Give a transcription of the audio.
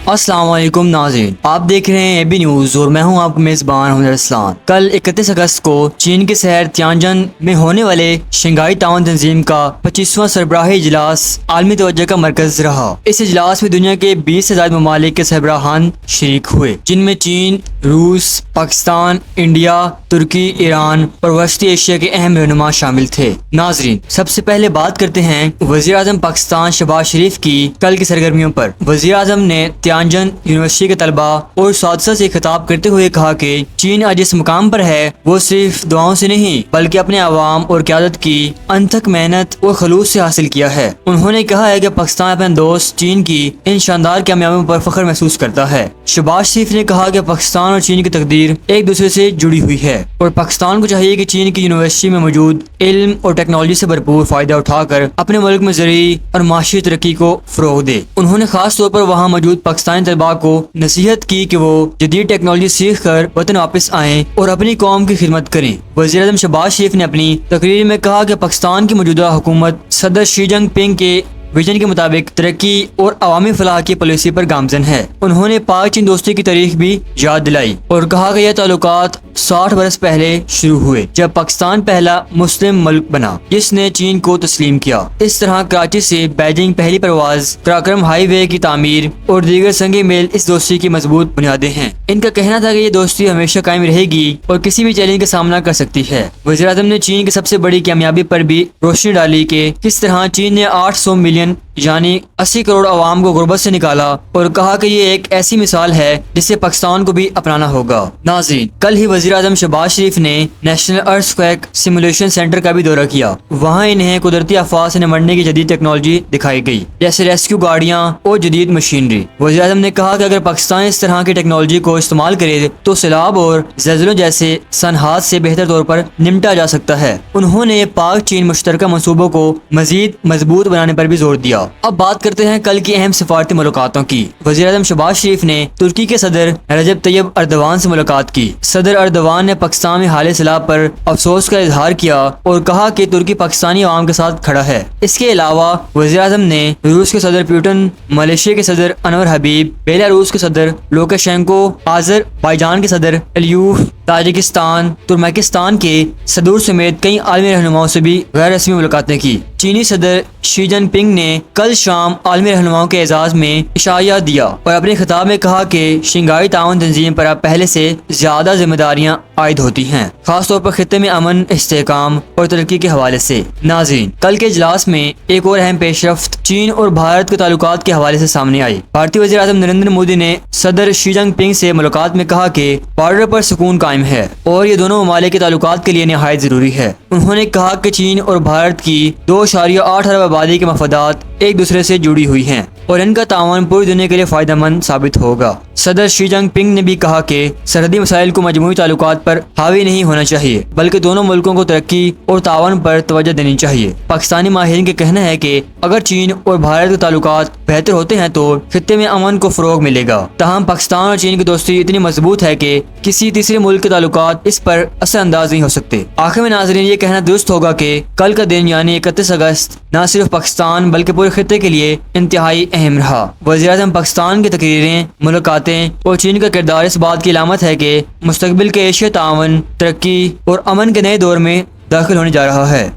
السلام علیکم ناظرین، آپ دیکھ رہے ہیں اے بی نیوز اور میں ہوں آپ کا میزبان حمزہ اسلام۔ کل 31 اگست کو چین کے شہر تیانجن میں ہونے والے شنگھائی تعاون تنظیم کا 25واں سربراہی اجلاس عالمی توجہ کا مرکز رہا۔ اس اجلاس میں دنیا کے 20 سے زائد ممالک کے سربراہان شریک ہوئے، جن میں چین، روس، پاکستان، انڈیا، ترکی، ایران اور وسطی ایشیا کے اہم رہنما شامل تھے۔ ناظرین، سب سے پہلے بات کرتے ہیں وزیر اعظم پاکستان شہباز شریف کی کل کی سرگرمیوں پر۔ وزیر اعظم نے تیانجن یونیورسٹی کے طلباء اور اساتذہ سے خطاب کرتے ہوئے کہا کہ چین آج اس مقام پر ہے وہ صرف دعاؤں سے نہیں بلکہ اپنے عوام اور قیادت کی انتھک محنت اور خلوص سے حاصل کیا ہے۔ انہوں نے کہا ہے کہ پاکستان اپنے دوست چین کی ان شاندار کامیابیوں پر فخر محسوس کرتا ہے۔ شہباز شریف نے کہا کہ پاکستان اور چین کی تقدیر ایک دوسرے سے جڑی ہوئی ہے اور پاکستان کو چاہیے کہ چین کی یونیورسٹی میں موجود علم اور ٹیکنالوجی سے بھرپور فائدہ اٹھا کر اپنے ملک میں زرعی اور معاشی ترقی کو فروغ دے۔ انہوں نے خاص طور پر وہاں موجود پاکستانی طلباء کو نصیحت کی کہ وہ جدید ٹیکنالوجی سیکھ کر وطن واپس آئیں اور اپنی قوم کی خدمت کریں۔ وزیر اعظم شہباز شریف نے اپنی تقریر میں کہا کہ پاکستان کی موجودہ حکومت صدر شی جن پنگ کے ویژن کے مطابق ترقی اور عوامی فلاح کی پالیسی پر گامزن ہے۔ انہوں نے پاک چین دوستی کی تاریخ بھی یاد دلائی اور کہا کہ یہ تعلقات 60 برس پہلے شروع ہوئے جب پاکستان پہلا مسلم ملک بنا جس نے چین کو تسلیم کیا۔ اس طرح کراچی سے بیجنگ پہلی پرواز، قراقرم ہائی وے کی تعمیر اور دیگر سنگ میل اس دوستی کی مضبوط بنیادیں ہیں۔ ان کا کہنا تھا کہ یہ دوستی ہمیشہ قائم رہے گی اور کسی بھی چیلنج کا سامنا کر سکتی ہے۔ وزیر اعظم نے چین کی سب سے بڑی کامیابی پر بھی روشنی ڈالی کہ کس طرح چین نے 800 ملین یعنی 80 کروڑ عوام کو غربت سے نکالا اور کہا کہ یہ ایک ایسی مثال ہے جسے پاکستان کو بھی اپنانا ہوگا۔ ناظرین، کل ہی وزیر اعظم شہباز شریف نے نیشنل ارتھ کویک سیمولیشن سینٹر کا بھی دورہ کیا۔ وہاں انہیں قدرتی آفات سے نمٹنے کی جدید ٹیکنالوجی دکھائی گئی جیسے ریسکیو گاڑیاں اور جدید مشینری۔ وزیر اعظم نے کہا کہ اگر پاکستان اس طرح کی ٹیکنالوجی کو استعمال کرے تو سیلاب اور زلزلوں جیسے سنحات سے بہتر طور پر نمٹا جا سکتا ہے۔ انہوں نے پاک چین مشترکہ منصوبوں کو مزید مضبوط بنانے پر بھی زور دیا۔ اب بات کرتے ہیں کل کی اہم سفارتی ملاقاتوں کی۔ وزیر اعظم شہباز شریف نے ترکی کے صدر رجب طیب اردوان سے ملاقات کی۔ صدر اردوان نے پاکستان میں حال سیلاب پر افسوس کا اظہار کیا اور کہا کہ ترکی پاکستانی عوام کے ساتھ کھڑا ہے۔ اس کے علاوہ وزیر اعظم نے روس کے صدر پیوٹن، ملیشیا کے صدر انور حبیب، بیلاروس کے صدر لوکاشینکو، آذربائیجان کے صدر الیوف، تاجکستان، ترکمانستان کے صدور سمیت کئی عالمی رہنماؤں سے بھی غیر رسمی ملاقاتیں کی۔ چینی صدر شی جن پنگ نے کل شام عالمی رہنماؤں کے اعزاز میں عشائیہ دیا اور اپنے خطاب میں کہا کہ شنگھائی تعاون تنظیم پر اب پہلے سے زیادہ ذمہ داریاں عائد ہوتی ہیں، خاص طور پر خطے میں امن، استحکام اور ترقی کے حوالے سے۔ ناظرین، کل کے اجلاس میں ایک اور اہم پیش رفت چین اور بھارت کے تعلقات کے حوالے سے سامنے آئی۔ بھارتی وزیر اعظم نریندر مودی نے صدر شی جن پنگ سے ملاقات میں کہا کہ بارڈر پر سکون قائم ہے اور یہ دونوں ممالک کے تعلقات کے لیے نہایت ضروری ہے۔ انہوں نے کہا کہ چین اور بھارت کی 2.8 ارب آبادی کے مفادات ایک دوسرے سے جڑی ہوئی ہیں اور ان کا تعاون پوری دنیا کے لیے فائدہ مند ثابت ہوگا۔ صدر شی جن پنگ نے بھی کہا کہ سرحدی مسائل کو مجموعی تعلقات پر حاوی نہیں ہونا چاہیے بلکہ دونوں ملکوں کو ترقی اور تعاون پر توجہ دینی چاہیے۔ پاکستانی ماہرین کا کہنا ہے کہ اگر چین اور بھارت کے تعلقات بہتر ہوتے ہیں تو خطے میں امن کو فروغ ملے گا۔ تاہم پاکستان اور چین کی دوستی اتنی مضبوط ہے کہ کسی تیسرے ملک کے تعلقات اس پر اثر انداز نہیں ہو سکتے۔ آخر میں ناظرین، یہ کہنا درست ہوگا کہ کل کا دن یعنی 31 اگست نہ صرف پاکستان بلکہ پورے خطے کے لیے انتہائی اہم رہا۔ وزیر اعظم پاکستان کی تقریریں، ملاقاتیں اور چین کا کردار اس بات کی علامت ہے کہ مستقبل کے ایشیا تعاون، ترقی اور امن کے نئے دور میں داخل ہونے جا رہا ہے۔